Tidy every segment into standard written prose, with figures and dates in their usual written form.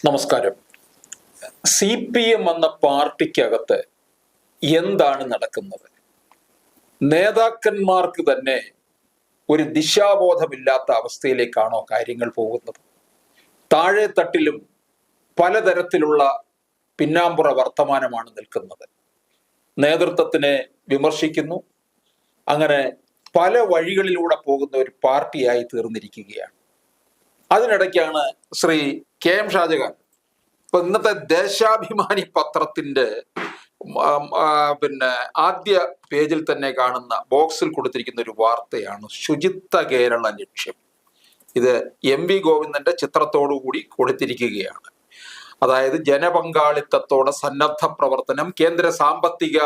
നമസ്കാരം. CPM എന്ന പാർട്ടിക്കകത്ത് എന്താണ് നടക്കുന്നത്? നേതാക്കന്മാർക്ക് തന്നെ ഒരു ദിശാബോധമില്ലാത്ത അവസ്ഥയിലേക്കാണോ കാര്യങ്ങൾ പോകുന്നത്? താഴെ തട്ടിലും പലതരത്തിലുള്ള പിന്നാമ്പുറ വർത്തമാനമാണ് നിൽക്കുന്നത്. നേതൃത്വത്തിനെ വിമർശിക്കുന്നു. അങ്ങനെ പല വഴികളിലൂടെ പോകുന്ന ഒരു പാർട്ടിയായി തീർന്നിരിക്കുകയാണ്. അതിനിടയ്ക്കാണ് ശ്രീ KM ഷാജഹാൻ ഇപ്പൊ ഇന്നത്തെ ദേശാഭിമാനി പത്രത്തിന്റെ ആദ്യ പേജിൽ തന്നെ കാണുന്ന ബോക്സിൽ കൊടുത്തിരിക്കുന്ന ഒരു വാർത്തയാണ് ശുചിത്വ കേരള ലക്ഷ്യം. ഇത് MV ഗോവിന്ദന്റെ ചിത്രത്തോടു കൂടി കൊടുത്തിരിക്കുകയാണ്. അതായത് ജനപങ്കാളിത്തത്തോടെ സന്നദ്ധ പ്രവർത്തനം, കേന്ദ്ര സാമ്പത്തിക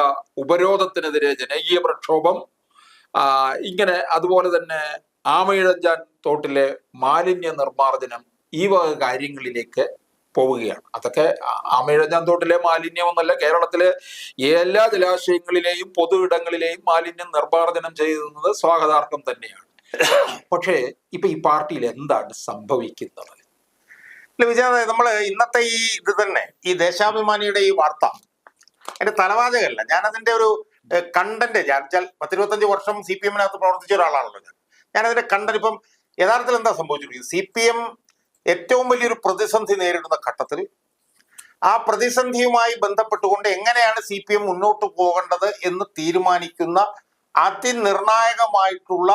ഉപരോധത്തിനെതിരെ ജനകീയ പ്രക്ഷോഭം, ഇങ്ങനെ അതുപോലെ തന്നെ ആമയിഴഞ്ചാൻ തോട്ടിലെ മാലിന്യ നിർമ്മാർജ്ജനം, ഈ വക കാര്യങ്ങളിലേക്ക് പോവുകയാണ്. അതൊക്കെ ആമയിഴഞ്ചാൻ തോട്ടിലെ മാലിന്യമൊന്നല്ല, കേരളത്തിലെ എല്ലാ ജലാശയങ്ങളിലെയും പൊതു ഇടങ്ങളിലെയും മാലിന്യം നിർമ്മാർജ്ജനം ചെയ്യുന്നത് സ്വാഗതാർഹം തന്നെയാണ്. പക്ഷേ ഇപ്പൊ ഈ പാർട്ടിയിൽ എന്താണ് സംഭവിക്കുന്നത്? വിജയ, നമ്മള് ഇന്നത്തെ ഈ ഇത് തന്നെ, ഈ ദേശാഭിമാനിയുടെ ഈ വാർത്ത എന്റെ തലവാചകമല്ല, ഞാൻ അതിന്റെ ഒരു കണ്ടന്റ്, ഞാൻ 10-25 വർഷം CPM-നകത്ത് പ്രവർത്തിച്ച ഒരാളാണല്ലോ ഞാൻ അതിന്റെ കണ്ടന്റ്. ഇപ്പം യഥാർത്ഥത്തിൽ എന്താ സംഭവിച്ചിരിക്കുന്നത്? CPM ഏറ്റവും വലിയൊരു പ്രതിസന്ധി നേരിടുന്ന ഘട്ടത്തിൽ ആ പ്രതിസന്ധിയുമായി ബന്ധപ്പെട്ടുകൊണ്ട് എങ്ങനെയാണ് CPM മുന്നോട്ട് പോകേണ്ടത് എന്ന് തീരുമാനിക്കുന്ന അതിനിർണായകമായിട്ടുള്ള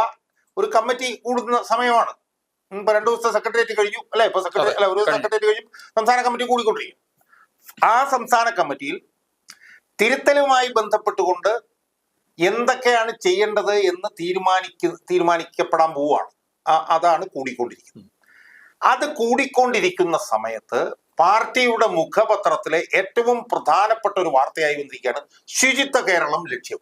ഒരു കമ്മിറ്റി കൂടുന്ന സമയമാണ്. ഇപ്പൊ 2 ദിവസത്തെ സെക്രട്ടേറിയറ്റ് കഴിഞ്ഞു അല്ലെ? ഇപ്പൊ ഒരു സെക്രട്ടേറിയറ്റ് കഴിഞ്ഞു, സംസ്ഥാന കമ്മിറ്റി കൂടിക്കൊണ്ടിരിക്കും. ആ സംസ്ഥാന കമ്മിറ്റിയിൽ തിരുത്തലുമായി ബന്ധപ്പെട്ടുകൊണ്ട് എന്തൊക്കെയാണ് ചെയ്യേണ്ടത് എന്ന് തീരുമാനിക്കപ്പെടാൻ പോവുകയാണ്. അതാണ് കൂടിക്കൊണ്ടിരിക്കുന്നത്. അത് കൂടിക്കൊണ്ടിരിക്കുന്ന സമയത്ത് പാർട്ടിയുടെ മുഖപത്രത്തിലെ ഏറ്റവും പ്രധാനപ്പെട്ട ഒരു വാർത്തയായി വന്നിരിക്കുകയാണ് ശുചിത്വ കേരളം ലക്ഷ്യം.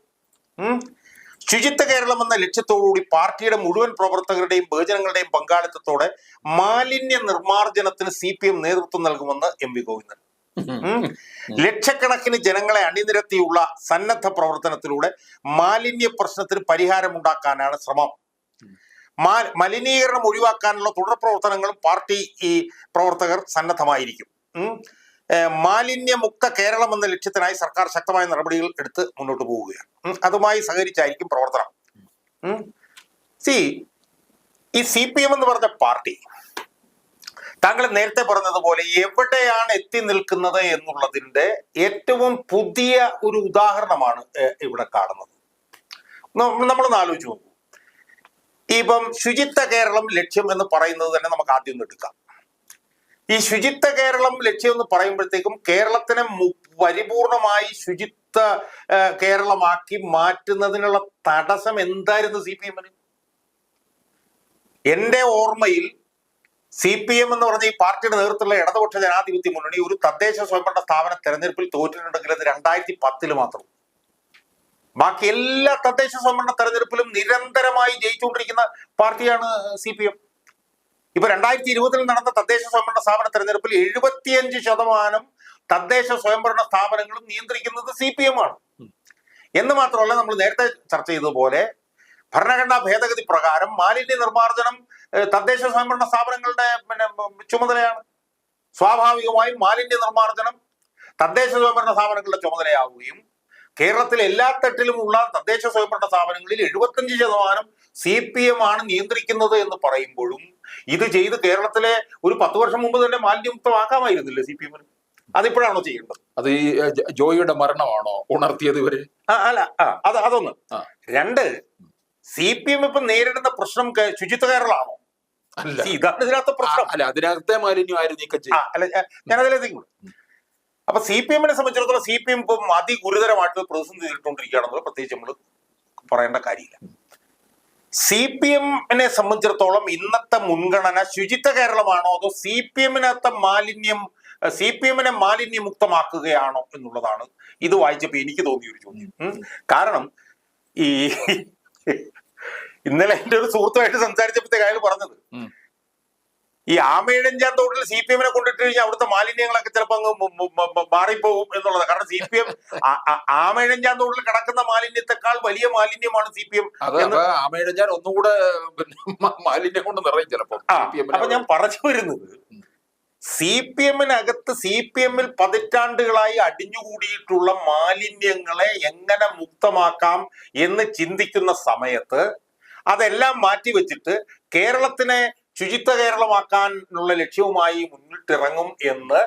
ശുചിത്വ കേരളം എന്ന ലക്ഷ്യത്തോടുകൂടി പാർട്ടിയുടെ മുഴുവൻ പ്രവർത്തകരുടെയും ബഹുജനങ്ങളുടെയും പങ്കാളിത്തത്തോടെ മാലിന്യ നിർമ്മാർജ്ജനത്തിന് CPM നേതൃത്വം നൽകുമെന്ന് MV ഗോവിന്ദൻ. ലക്ഷക്കണക്കിന് ജനങ്ങളെ അണിനിരത്തിയുള്ള സന്നദ്ധ പ്രവർത്തനത്തിലൂടെ മാലിന്യ പ്രശ്നത്തിന് പരിഹാരമുണ്ടാക്കാനാണ് ശ്രമം. മലിനീകരണം ഒഴിവാക്കാനുള്ള തുടർ പ്രവർത്തനങ്ങളും പാർട്ടി ഈ പ്രവർത്തകർ സന്നദ്ധമായിരിക്കും. മാലിന്യമുക്ത കേരളം എന്ന ലക്ഷ്യത്തിനായി സർക്കാർ ശക്തമായ നടപടികൾ എടുത്ത് മുന്നോട്ട് പോവുകയാണ്. അതുമായി സഹകരിച്ചായിരിക്കും പ്രവർത്തനം. ഈ CPM എന്ന് പറഞ്ഞ പാർട്ടി, താങ്കൾ നേരത്തെ പറഞ്ഞതുപോലെ എവിടെയാണ് എത്തി നിൽക്കുന്നത് എന്നുള്ളതിന്റെ ഏറ്റവും പുതിയ ഒരു ഉദാഹരണമാണ് ഇവിടെ കാണുന്നത്. നമ്മളൊന്ന് ആലോചിച്ച് നോക്കൂ. ഇപ്പം ശുചിത്വ കേരളം ലക്ഷ്യം എന്ന് പറയുന്നത് തന്നെ നമുക്ക് ആദ്യം ഒന്ന് എടുക്കാം. ഈ ശുചിത്വ കേരളം ലക്ഷ്യം എന്ന് പറയുമ്പോഴത്തേക്കും കേരളത്തിനെ പരിപൂർണമായി ശുചിത്വ കേരളമാക്കി മാറ്റുന്നതിനുള്ള തടസ്സം എന്തായിരുന്നു CPM-ന്? എന്റെ ഓർമ്മയിൽ CPM എന്ന് പറഞ്ഞ ഈ പാർട്ടിയുടെ നേതൃത്വത്തിലുള്ള ഇടതുപക്ഷ ജനാധിപത്യ മുന്നണി ഒരു തദ്ദേശ സ്വയംഭരണ സ്ഥാപന തെരഞ്ഞെടുപ്പിൽ തോറ്റിട്ടുണ്ടെങ്കിൽ അത് 2010 മാത്രം. ബാക്കി എല്ലാ തദ്ദേശ സ്വയംഭരണ തെരഞ്ഞെടുപ്പിലും നിരന്തരമായി ജയിച്ചുകൊണ്ടിരിക്കുന്ന പാർട്ടിയാണ് CPM. ഇപ്പൊ 2020 നടന്ന തദ്ദേശ സ്വയംഭരണ സ്ഥാപന തെരഞ്ഞെടുപ്പിൽ 75% തദ്ദേശ സ്വയംഭരണ സ്ഥാപനങ്ങളും നിയന്ത്രിക്കുന്നത് CPM ആണ്. എന്ന് മാത്രമല്ല, നമ്മൾ നേരത്തെ ചർച്ച ചെയ്തതുപോലെ ഭരണഘടനാ ഭേദഗതി പ്രകാരം മാലിന്യ നിർമ്മാർജ്ജനം തദ്ദേശ സ്വയംഭരണ സ്ഥാപനങ്ങളുടെ ചുമതലയാണ്. സ്വാഭാവികമായും മാലിന്യ നിർമ്മാർജ്ജനം തദ്ദേശ സ്വയംഭരണ സ്ഥാപനങ്ങളുടെ ചുമതലയാവുകയും കേരളത്തിലെ എല്ലാ തട്ടിലുമുള്ള തദ്ദേശ സ്വയംഭരണ സ്ഥാപനങ്ങളിൽ 75% CPM ആണ് നിയന്ത്രിക്കുന്നത് എന്ന് പറയുമ്പോഴും ഇത് ചെയ്ത് കേരളത്തിലെ ഒരു 10 വർഷം മുമ്പ് തന്നെ മാലിന്യമുക്തമാക്കാമായിരുന്നില്ലേ CPM-ന്? അതിപ്പോഴാണോ ചെയ്യേണ്ടത്? അത് ഈ ജോയിയുടെ മരണമാണോ ഉണർത്തിയത് ഇവര്? അല്ല, അതൊന്ന്. 2, CPM ഇപ്പൊ നേരിടുന്ന പ്രശ്നം ശുചിത്വ കേരളമാണോ? ഇതാണ് ഇതിനകത്ത് പ്രശ്നം. അല്ല, അതിനകത്തെ മാലിന്യം ആരും നീക്കം ചെയ്യും. അല്ല, ഞാനതിലേക്ക്. അപ്പൊ CPM-നെ സംബന്ധിച്ചിടത്തോളം CPM ഇപ്പം അതിഗുരുതരമായിട്ട് പ്രതിസന്ധി നേരിട്ടുകൊണ്ടിരിക്കുകയാണെന്നുള്ളത് പ്രത്യേകിച്ച് നമ്മൾ പറയേണ്ട കാര്യമില്ല. CPM-നെ സംബന്ധിച്ചിടത്തോളം ഇന്നത്തെ മുൻഗണന ശുചിത്വ കേരളമാണോ അതോ CPM-നെ മാലിന്യമുക്തമാക്കുകയാണോ എന്നുള്ളതാണ് ഇത് വായിച്ചപ്പോ എനിക്ക് തോന്നിയൊരു ചോദ്യം. കാരണം ഈ ഇന്നലെ എൻ്റെ ഒരു സുഹൃത്തുമായിട്ട് സംസാരിച്ചപ്പോഴത്തേക്ക് അയാൾ പറഞ്ഞത്, ഈ ആമയിഴഞ്ചാൻ തോട്ടിൽ CPM-നെ കൊണ്ടിട്ട് കഴിഞ്ഞാൽ അവിടുത്തെ മാലിന്യങ്ങളൊക്കെ ചിലപ്പോൾ അങ്ങ് മാറിപ്പോകും എന്നുള്ളത്. കാരണം CPM ആമയിഴഞ്ചാൻ തോട്ടിൽ കിടക്കുന്ന മാലിന്യത്തെക്കാൾ വലിയ മാലിന്യമാണ് CPM. ആമയിഴഞ്ചാൻ ഒന്നുകൂടെ മാലിന്യം കൊണ്ട് നിറയും ചിലപ്പോൾ. അപ്പൊ ഞാൻ പറഞ്ഞു വരുന്നത്, CPM-നകത്ത് CPM-ൽ പതിറ്റാണ്ടുകളായി അടിഞ്ഞുകൂടിയിട്ടുള്ള മാലിന്യങ്ങളെ എങ്ങനെ മുക്തമാക്കാം എന്ന് ചിന്തിക്കുന്ന സമയത്ത് അതെല്ലാം മാറ്റിവെച്ചിട്ട് കേരളത്തിനെ ശുചിത്വ കേരളമാക്കാനുള്ള ലക്ഷ്യവുമായി മുന്നിട്ടിറങ്ങും എന്ന്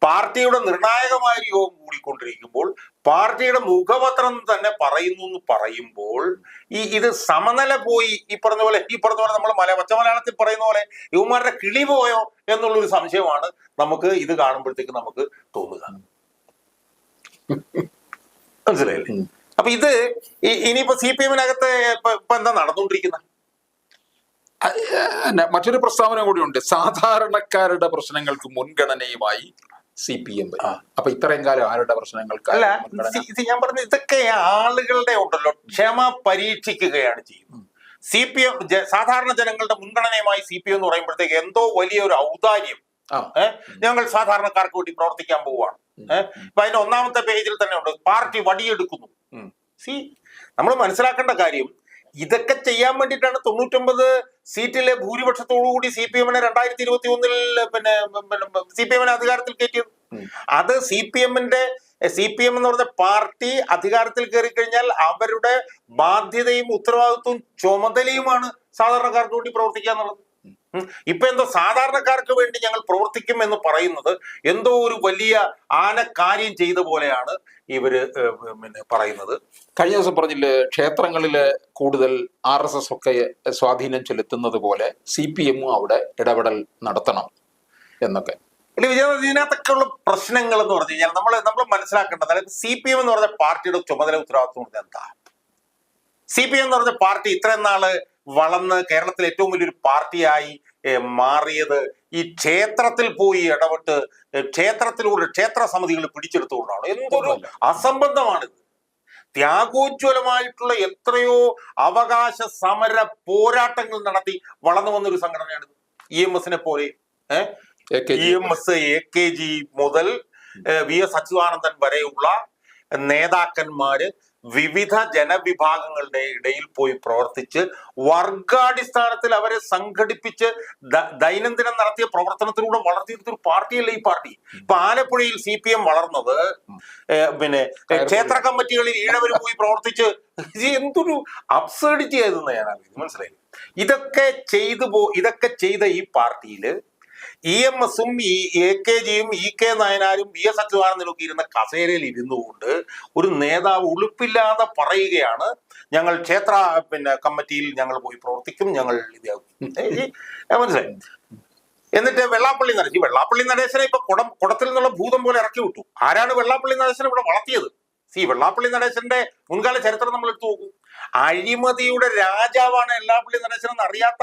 പാർട്ടിയുടെ നിർണായകമായ ഒരു യോഗം കൂടിക്കൊണ്ടിരിക്കുമ്പോൾ പാർട്ടിയുടെ മുഖപത്രം തന്നെ പറയുന്നു എന്ന് പറയുമ്പോൾ ഇത് സമനില പോയി ഈ പറഞ്ഞ പോലെ നമ്മൾ പച്ച മലയാളത്തിൽ പറയുന്ന പോലെ ഇവന്മാരുടെ കിളി പോയോ എന്നുള്ളൊരു സംശയമാണ് നമുക്ക് ഇത് കാണുമ്പോഴത്തേക്ക് നമുക്ക് തോന്നുക. മനസ്സിലായില്ലേ? അപ്പൊ ഇത് ഇനിയിപ്പോ CPM-നകത്ത് ഇപ്പൊ എന്താ നടന്നുകൊണ്ടിരിക്കുന്നത്? മറ്റൊരു പ്രസ്താവന കൂടിയുണ്ട്, സാധാരണക്കാരുടെ പ്രശ്നങ്ങൾക്ക് മുൻഗണനയുമായി CPM. അപ്പൊ ഇത്രയും കാലം ആരുടെ പ്രശ്നങ്ങൾക്ക്? അല്ല, ഞാൻ പറഞ്ഞ ഇതൊക്കെ ആളുകളുടെ ഉണ്ടല്ലോ ക്ഷമ പരീക്ഷിക്കുകയാണ് ചെയ്യുന്നത്. CPM സാധാരണ ജനങ്ങളുടെ മുൻഗണനയുമായി CPM എന്ന് പറയുമ്പോഴത്തേക്ക് എന്തോ വലിയൊരു ഔദാര്യം, ഞങ്ങൾ സാധാരണക്കാർക്ക് വേണ്ടി പ്രവർത്തിക്കാൻ പോവുകയാണ്. ഇപ്പൊ അതിന്റെ ഒന്നാമത്തെ പേജിൽ തന്നെ ഉണ്ട് പാർട്ടി വടിയെടുക്കുന്നു. നമ്മൾ മനസ്സിലാക്കേണ്ട കാര്യം, ഇതൊക്കെ ചെയ്യാൻ വേണ്ടിയിട്ടാണ് 99 സീറ്റിലെ ഭൂരിപക്ഷത്തോടുകൂടി CPM-നെ 2021 പിന്നെ CPM-നെ അധികാരത്തിൽ കയറ്റിയത്. അത് CPM എന്ന് പറഞ്ഞ പാർട്ടി അധികാരത്തിൽ കയറി കഴിഞ്ഞാൽ അവരുടെ ബാധ്യതയും ഉത്തരവാദിത്വവും ചുമതലയുമാണ് സാധാരണക്കാർക്ക് വേണ്ടി പ്രവർത്തിക്കുക എന്നുള്ളത്. ഇപ്പൊ എന്തോ സാധാരണക്കാർക്ക് വേണ്ടി ഞങ്ങൾ പ്രവർത്തിക്കും എന്ന് പറയുന്നത് എന്തോ ഒരു വലിയ ആനക്കാര്യം ചെയ്ത പോലെയാണ് ഇവര് പറയുന്നത്. കഴിഞ്ഞ ദിവസം പറഞ്ഞില്ലേ, ക്ഷേത്രങ്ങളില് കൂടുതൽ RSS ഒക്കെ സ്വാധീനം ചെലുത്തുന്നത് പോലെ CPM-ഉം അവിടെ ഇടപെടൽ നടത്തണം എന്നൊക്കെ. ഇതിനകത്തൊക്കെ ഉള്ള പ്രശ്നങ്ങൾ എന്ന് പറഞ്ഞു കഴിഞ്ഞാൽ നമ്മൾ മനസ്സിലാക്കേണ്ടത്, അതായത് CPM എന്ന് പറഞ്ഞ പാർട്ടിയുടെ ചുമതല ഉത്തരവാദിത്വം എന്താ? CPM എന്ന് പറഞ്ഞ പാർട്ടി ഇത്രയും നാള് വളർന്ന് കേരളത്തിൽ ഏറ്റവും വലിയൊരു പാർട്ടിയായി മാറിയത് ഈ ക്ഷേത്രത്തിൽ പോയി ഇടപെട്ട് ക്ഷേത്രത്തിലൂടെ ക്ഷേത്ര സമിതികൾ പിടിച്ചെടുത്തുകൊണ്ടാണ്. എന്തൊരു അസംബന്ധമാണിത്! ത്യാഗോജ്വലമായിട്ടുള്ള എത്രയോ അവകാശ സമര പോരാട്ടങ്ങൾ നടത്തി വളർന്നു വന്നൊരു സംഘടനയാണിത്. EMS-നെ പോലെ EMS, AKG മുതൽ VS അച്യുതാനന്ദൻ വരെയുള്ള നേതാക്കന്മാര് വിവിധ ജനവിഭാഗങ്ങളുടെ ഇടയിൽ പോയി പ്രവർത്തിച്ച് വർഗാടിസ്ഥാനത്തിൽ അവരെ സംഘടിപ്പിച്ച് ദൈനംദിനം നടത്തിയ പ്രവർത്തനത്തിലൂടെ വളർത്തിയെടുത്തൊരു പാർട്ടിയല്ലേ ഈ പാർട്ടി. ഇപ്പൊ ആലപ്പുഴയിൽ CPM വളർന്നത് പിന്നെ ക്ഷേത്ര കമ്മിറ്റികളിൽ ഈഴവര് പോയി പ്രവർത്തിച്ച് എന്തൊരു അബ്സേർഡിറ്റി ആയതെന്ന് ഞാൻ അറിയുന്നത്. മനസ്സിലായി? ഇതൊക്കെ ചെയ്ത ഈ പാർട്ടിയില് EMS-ഉം AKG-യും EK നായനാരും VS അച്യുതാനന്ദനും ഒക്കെ ഇരുന്ന കസേരയിൽ ഇരുന്നുകൊണ്ട് ഒരു നേതാവ് ഉളുപ്പില്ലാതെ പറയുകയാണ്, ഞങ്ങൾ ക്ഷേത്ര കമ്മിറ്റിയിൽ ഞങ്ങൾ പോയി പ്രവർത്തിക്കും, ഞങ്ങൾ ഇതാകും. മനസ്സിലായി? എന്നിട്ട് വെള്ളാപ്പള്ളി നടേശനെ ഇപ്പൊ കുടത്തിൽ നിന്നുള്ള ഭൂതം പോലെ ഇറക്കി വിട്ടു. ആരാണ് വെള്ളാപ്പള്ളി നടേശനെ ഇവിടെ വളർത്തിയത്? വെള്ളാപ്പള്ളി നടേശന്റെ മുൻകാല ചരിത്രം നമ്മൾ എടുത്തു നോക്കൂ. അഴിമതിയുടെ രാജാവാണ് വെള്ളാപ്പള്ളി നടേശൻ എന്ന് അറിയാത്ത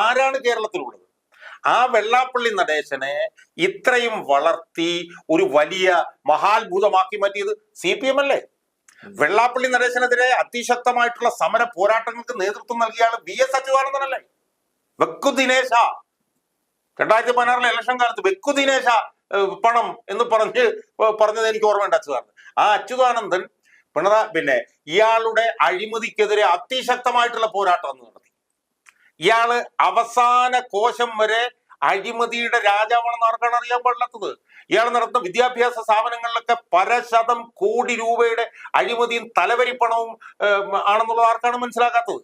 ആരാണ് കേരളത്തിലുള്ളത്? ആ വെള്ളാപ്പള്ളി നടേശനെ ഇത്രയും വളർത്തി ഒരു വലിയ മഹാത്ഭുതമാക്കി മാറ്റിയത് CPM അല്ലേ? വെള്ളാപ്പള്ളി നടേശനെതിരെ അതിശക്തമായിട്ടുള്ള സമര പോരാട്ടങ്ങൾക്ക് നേതൃത്വം നൽകിയ ആള് VS അച്യുതാനന്ദനല്ലേ? വെക്കു ദിനേശ 2016 ഇലക്ഷൻ കാലത്ത് വെക്കു ദിനേശ പണം എന്ന് പറഞ്ഞത് എനിക്ക് ഓർമ്മയുണ്ട് അച്യുതാനന്ദൻ. ആ അച്യുതാനന്ദൻ ഇയാളുടെ അഴിമതിക്കെതിരെ അതിശക്തമായിട്ടുള്ള പോരാട്ടം നടത്തി. ഇയാള് അവസാന കോശം വരെ അഴിമതിയുടെ രാജാവാണെന്ന് ആർക്കാണ് അറിയാൻ പാടില്ലാത്തത്? ഇയാൾ നടത്തുന്ന വിദ്യാഭ്യാസ സ്ഥാപനങ്ങളിലൊക്കെ പരശതം കോടി രൂപയുടെ അഴിമതിയും തലവരിപ്പണവും ആണെന്നുള്ളത് ആർക്കാണ് മനസ്സിലാക്കാത്തത്?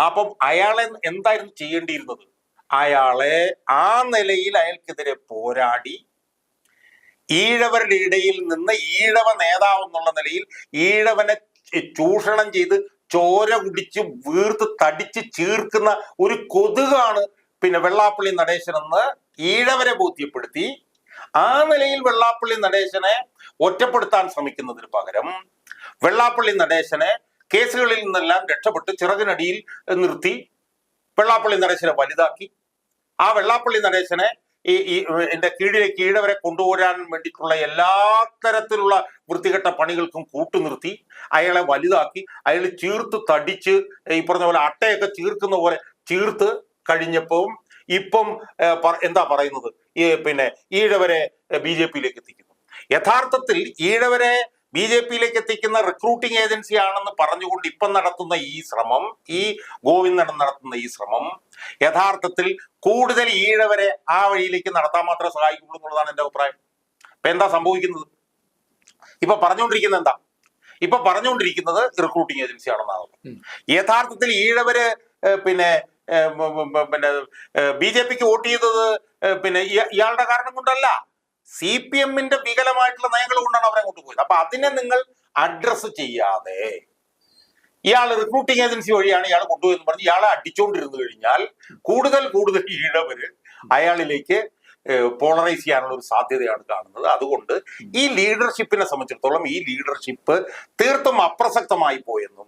അപ്പം അയാളെ എന്തായിരുന്നു ചെയ്യേണ്ടിയിരുന്നത്? അയാളെ ആ നിലയിൽ അയാൾക്കെതിരെ പോരാടി ഈഴവരുടെ ഇടയിൽ നിന്ന് ഈഴവ നേതാവ് എന്നുള്ള നിലയിൽ ഈഴവനെ ചൂഷണം ചെയ്ത് ചോര കുടിച്ച് വീർത്ത് തടിച്ച് ചീർക്കുന്ന ഒരു കൊതുകാണ് വെള്ളാപ്പള്ളി നടേശൻ എന്ന് ഈഴവരെ ബോധ്യപ്പെടുത്തി ആ നിലയിൽ വെള്ളാപ്പള്ളി നടേശനെ ഒറ്റപ്പെടുത്താൻ ശ്രമിക്കുന്നതിന് പകരം വെള്ളാപ്പള്ളി നടേശനെ കേസുകളിൽ നിന്നെല്ലാം രക്ഷപ്പെട്ട് ചിറകിനടിയിൽ നിർത്തി വെള്ളാപ്പള്ളി നടേശനെ വലുതാക്കി ആ വെള്ളാപ്പള്ളി നടേശനെ എന്റെ കീഴിലേക്ക് ഈഴവരെ കൊണ്ടുപോരാൻ വേണ്ടിയിട്ടുള്ള എല്ലാ തരത്തിലുള്ള വൃത്തികെട്ട പണികൾക്കും കൂട്ടുനിർത്തി അയാളെ വലുതാക്കി അയാൾ ചീർത്ത് തടിച്ച് ഈ പറഞ്ഞ പോലെ അട്ടയൊക്കെ ചീർക്കുന്ന പോലെ ചീർത്ത് കഴിഞ്ഞപ്പം ഇപ്പം എന്താ പറയുന്നത് ഈഴവരെ BJP-യിലേക്ക് എത്തിക്കുന്നു. യഥാർത്ഥത്തിൽ ഈഴവരെ BJP-യിലേക്ക് എത്തിക്കുന്ന റിക്രൂട്ടിംഗ് ഏജൻസി ആണെന്ന് പറഞ്ഞുകൊണ്ട് ഇപ്പം നടത്തുന്ന ഈ ശ്രമം, ഈ ഗോവിന്ദൻ നടത്തുന്ന ഈ ശ്രമം യഥാർത്ഥത്തിൽ കൂടുതൽ ഈഴവരെ ആ വഴിയിലേക്ക് നടത്താൻ മാത്രമേ സഹായിക്കുള്ളൂ എന്നുള്ളതാണ് എൻ്റെ അഭിപ്രായം. ഇപ്പൊ എന്താ സംഭവിക്കുന്നത്? ഇപ്പൊ പറഞ്ഞുകൊണ്ടിരിക്കുന്നത് എന്താ? ഇപ്പൊ പറഞ്ഞുകൊണ്ടിരിക്കുന്നത് റിക്രൂട്ടിംഗ് ഏജൻസി ആണെന്നാണ്. യഥാർത്ഥത്തിൽ ഈഴവര് പിന്നെ BJP-ക്ക് വോട്ട് ചെയ്തത് പിന്നെ ഇയാളുടെ കാരണം കൊണ്ടല്ല, CPM-ന്റെ വികലമായിട്ടുള്ള നയങ്ങൾ കൊണ്ടാണ് അവരെ കൊണ്ടുപോയത്. അപ്പൊ അതിനെ നിങ്ങൾ അഡ്രസ് ചെയ്യാതെ ഇയാൾ റിക്രൂട്ടിംഗ് ഏജൻസി വഴിയാണ് ഇയാൾ കൊണ്ടുപോയെന്ന് പറഞ്ഞ് ഇയാളെ അടിച്ചുകൊണ്ടിരുന്നു കഴിഞ്ഞാൽ കൂടുതൽ കൂടുതൽ ഈഴവര് അയാളിലേക്ക് പോളറൈസ് ചെയ്യാനുള്ള ഒരു സാധ്യതയാണ് കാണുന്നത്. അതുകൊണ്ട് ഈ ലീഡർഷിപ്പിനെ സംബന്ധിച്ചിടത്തോളം ഈ ലീഡർഷിപ്പ് തീർത്തും അപ്രസക്തമായി പോയെന്നും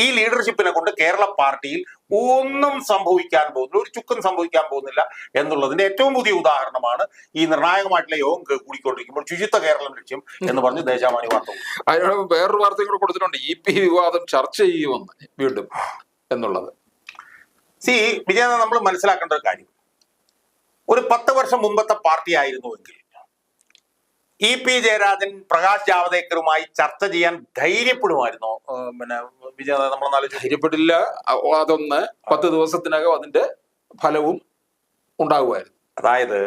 ഈ ലീഡർഷിപ്പിനെ കൊണ്ട് കേരള പാർട്ടിയിൽ ഒന്നും സംഭവിക്കാൻ പോകുന്നില്ല, ഒരു ചുക്കും സംഭവിക്കാൻ പോകുന്നില്ല എന്നുള്ളതിന്റെ ഏറ്റവും പുതിയ ഉദാഹരണമാണ് ഈ നിർണായകമായിട്ടുള്ള യോഗം കൂടിക്കൊണ്ടിരിക്കുമ്പോൾ ശുചിത്വ കേരളം ലക്ഷ്യം എന്ന് പറഞ്ഞ് ദേശാമാനി വാർത്ത. അതിനോട് വേറൊരു വാർത്ത കൂടെ കൊടുത്തിട്ടുണ്ട്, EP വിവാദം ചർച്ച ചെയ്യുമെന്ന് വീണ്ടും എന്നുള്ളത്. വിജയ, നമ്മൾ മനസ്സിലാക്കേണ്ട ഒരു കാര്യം, ഒരു 10 വർഷം മുമ്പത്തെ പാർട്ടി ആയിരുന്നുവെങ്കിൽ EP ജയരാജൻ പ്രകാശ് ജാവദേക്കറുമായി ചർച്ച ചെയ്യാൻ ധൈര്യപ്പെടുമായിരുന്നോ? പിന്നെ വിജയ, നമ്മൾ ധൈര്യപ്പെട്ടില്ല. അതൊന്ന് 10 ദിവസത്തിനകം അതിന്റെ ഫലവും ഉണ്ടാകുമായിരുന്നു. അതായത്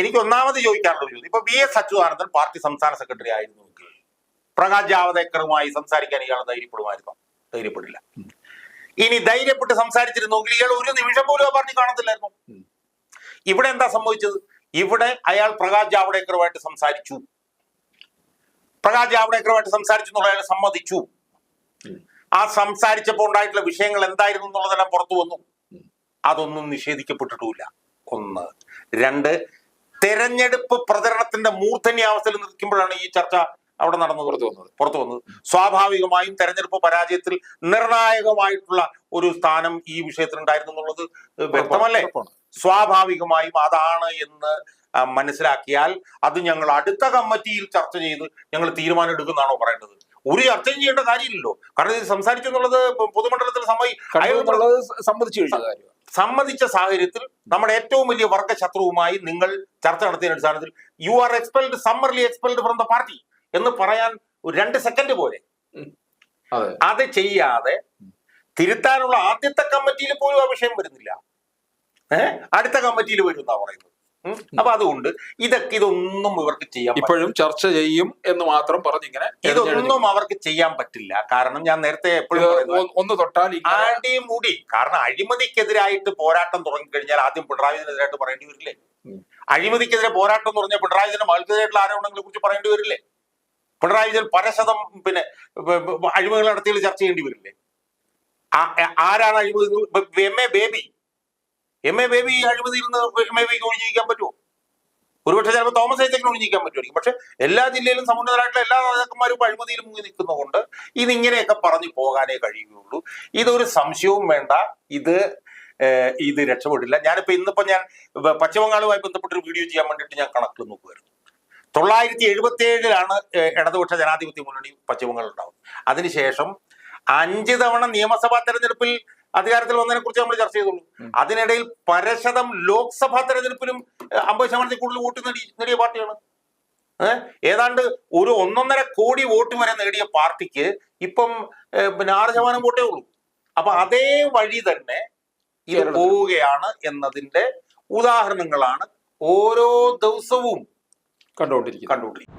എനിക്ക് ഒന്നാമത് ചോദിക്കാനുള്ള ചോദ്യം, ഇപ്പൊ VS അച്യുതാനന്ദൻ പാർട്ടി സംസ്ഥാന സെക്രട്ടറി ആയിരുന്നുവെങ്കിൽ പ്രകാശ് ജാവദേക്കറുമായി സംസാരിക്കാൻ ഇയാൾ ധൈര്യപ്പെടുമായിരുന്നോ? ധൈര്യപ്പെടില്ല. ഇനി ധൈര്യപ്പെട്ട് സംസാരിച്ചിരുന്നെങ്കിൽ ഇയാൾ ഒരു നിമിഷം പോലും ആ പാർട്ടി കാണത്തില്ലായിരുന്നു. ഇവിടെ എന്താ സംഭവിച്ചത്? ഇവിടെ അയാൾ പ്രകാശ് ജാവ്ദേക്കറുമായിട്ട് സംസാരിച്ചു. പ്രകാശ് ജാവ്ദേക്കറുമായിട്ട് സംസാരിച്ചു എന്നുള്ള അയാൾ സമ്മതിച്ചു. ആ സംസാരിച്ചപ്പോൾ ഉണ്ടായിട്ടുള്ള വിഷയങ്ങൾ എന്തായിരുന്നു എന്നുള്ളതെല്ലാം പുറത്തു വന്നു. അതൊന്നും നിഷേധിക്കപ്പെട്ടിട്ടുമില്ല. 1. 2, തെരഞ്ഞെടുപ്പ് പ്രചരണത്തിന്റെ മൂർധന്യാവസ്ഥയിൽ നിൽക്കുമ്പോഴാണ് ഈ ചർച്ച അവിടെ നടന്നത്, പുറത്തു വന്നത്. സ്വാഭാവികമായും തെരഞ്ഞെടുപ്പ് പരാജയത്തിൽ നിർണായകമായിട്ടുള്ള ഒരു സ്ഥാനം ഈ വിഷയത്തിൽ ഉണ്ടായിരുന്നു എന്നുള്ളത് വ്യക്തമല്ലേ? സ്വാഭാവികമായും അതാണ് എന്ന് മനസ്സിലാക്കിയാൽ അത് ഞങ്ങൾ അടുത്ത കമ്മിറ്റിയിൽ ചർച്ച ചെയ്ത് ഞങ്ങൾ തീരുമാനം എടുക്കുന്നതാണോ പറയേണ്ടത്? ഒരു ചർച്ചയും ചെയ്യേണ്ട കാര്യമില്ലല്ലോ. കാരണം ഇത് സംസാരിച്ചു എന്നുള്ളത് പൊതുമണ്ഡലത്തിൽ സമ്മതിച്ച സാഹചര്യത്തിൽ നമ്മുടെ ഏറ്റവും വലിയ വർഗ ശത്രുവുമായി നിങ്ങൾ ചർച്ച നടത്തിയ അടിസ്ഥാനത്തിൽ you are expelled, സമ്മർലി expelled from the party എന്ന് പറയാൻ ഒരു 2 സെക്കൻഡ് പോലെ. അത് ചെയ്യാതെ തിരുത്താനുള്ള ആദ്യത്തെ കമ്മിറ്റിയിൽ പോലും ആ വിഷയം വരുന്നില്ല, അടുത്ത കമ്മിറ്റിയിൽ വരും എന്നാ പറയുന്നത്. അപ്പൊ അതുകൊണ്ട് ഇതൊന്നും ഇവർക്ക് ചെയ്യാൻ, ഇപ്പോഴും ചർച്ച ചെയ്യും എന്ന് മാത്രം പറഞ്ഞിങ്ങനെ ഇതൊന്നും അവർക്ക് ചെയ്യാൻ പറ്റില്ല. കാരണം ഞാൻ നേരത്തെ എപ്പോഴും ഒന്ന് തൊട്ടാൽ മൂടി. കാരണം അഴിമതിക്കെതിരായിട്ട് പോരാട്ടം തുടങ്ങിക്കഴിഞ്ഞാൽ ആദ്യം പിണറായി വിജയനെതിരായിട്ട് പറയേണ്ടി വരില്ലേ? അഴിമതിക്കെതിരെ പോരാട്ടം എന്ന് പറഞ്ഞാൽ പിണറായി വിജയന്റെ മത്സരമായിട്ടുള്ള ആരോപണങ്ങളെ കുറിച്ച് പറയേണ്ടി വരില്ലേ? പിണറായി വിജയൻ പരശതം പിന്നെ അഴിമതികൾ നടത്തിയതിൽ ചർച്ച ചെയ്യേണ്ടി വരില്ലേ? ആരാണ് അഴിമതി? എം എ ബേബി അഴിമതിയിൽ നിന്ന് MABക്ക് ഒഴിഞ്ഞിരിക്കാൻ പറ്റുമോ? ഒരുപക്ഷെ ചിലപ്പോൾ തോമസ് ഐസക്കിന് ഒഴിഞ്ഞിരിക്കാൻ പറ്റുമായിരിക്കും. പക്ഷെ എല്ലാ ജില്ലയിലും സമുന്നതരായിട്ടുള്ള എല്ലാ നേതാക്കന്മാരും അഴിമതിയിൽ മുങ്ങി നിൽക്കുന്നതുകൊണ്ട് ഇതിങ്ങനെയൊക്കെ പറഞ്ഞു പോകാനേ കഴിയുകയുള്ളൂ. ഇതൊരു സംശയവും വേണ്ട, ഇത് രക്ഷപ്പെടില്ല. ഇന്നിപ്പോ ഞാൻ പശ്ചിമബംഗാളുമായി ബന്ധപ്പെട്ടൊരു വീഡിയോ ചെയ്യാൻ വേണ്ടിയിട്ട് ഞാൻ കണക്കിൽ നോക്കുമായിരുന്നു. 1977 ഇടതുപക്ഷ ജനാധിപത്യ മുന്നണി പശ്ചിമബംഗാൾ ഉണ്ടാവും. അതിനുശേഷം 5 തവണ നിയമസഭാ തെരഞ്ഞെടുപ്പിൽ അധികാരത്തിൽ വന്നതിനെ കുറിച്ച് നമ്മൾ ചർച്ച ചെയ്തുള്ളൂ. അതിനിടയിൽ പരശതം ലോക്സഭാ തെരഞ്ഞെടുപ്പിലും 50% കൂടുതൽ വോട്ട് നേടിയ പാർട്ടിയാണ്. ഏതാണ്ട് ഒരു 1.5 കോടി വോട്ട് വരെ നേടിയ പാർട്ടിക്ക് ഇപ്പം പിന്നെ 6% വോട്ടേ ഉള്ളൂ. അപ്പൊ അതേ വഴി തന്നെ ഇത് പോവുകയാണ് എന്നതിന്റെ ഉദാഹരണങ്ങളാണ് ഓരോ ദിവസവും കണ്ടുകൊണ്ടിരിക്കും.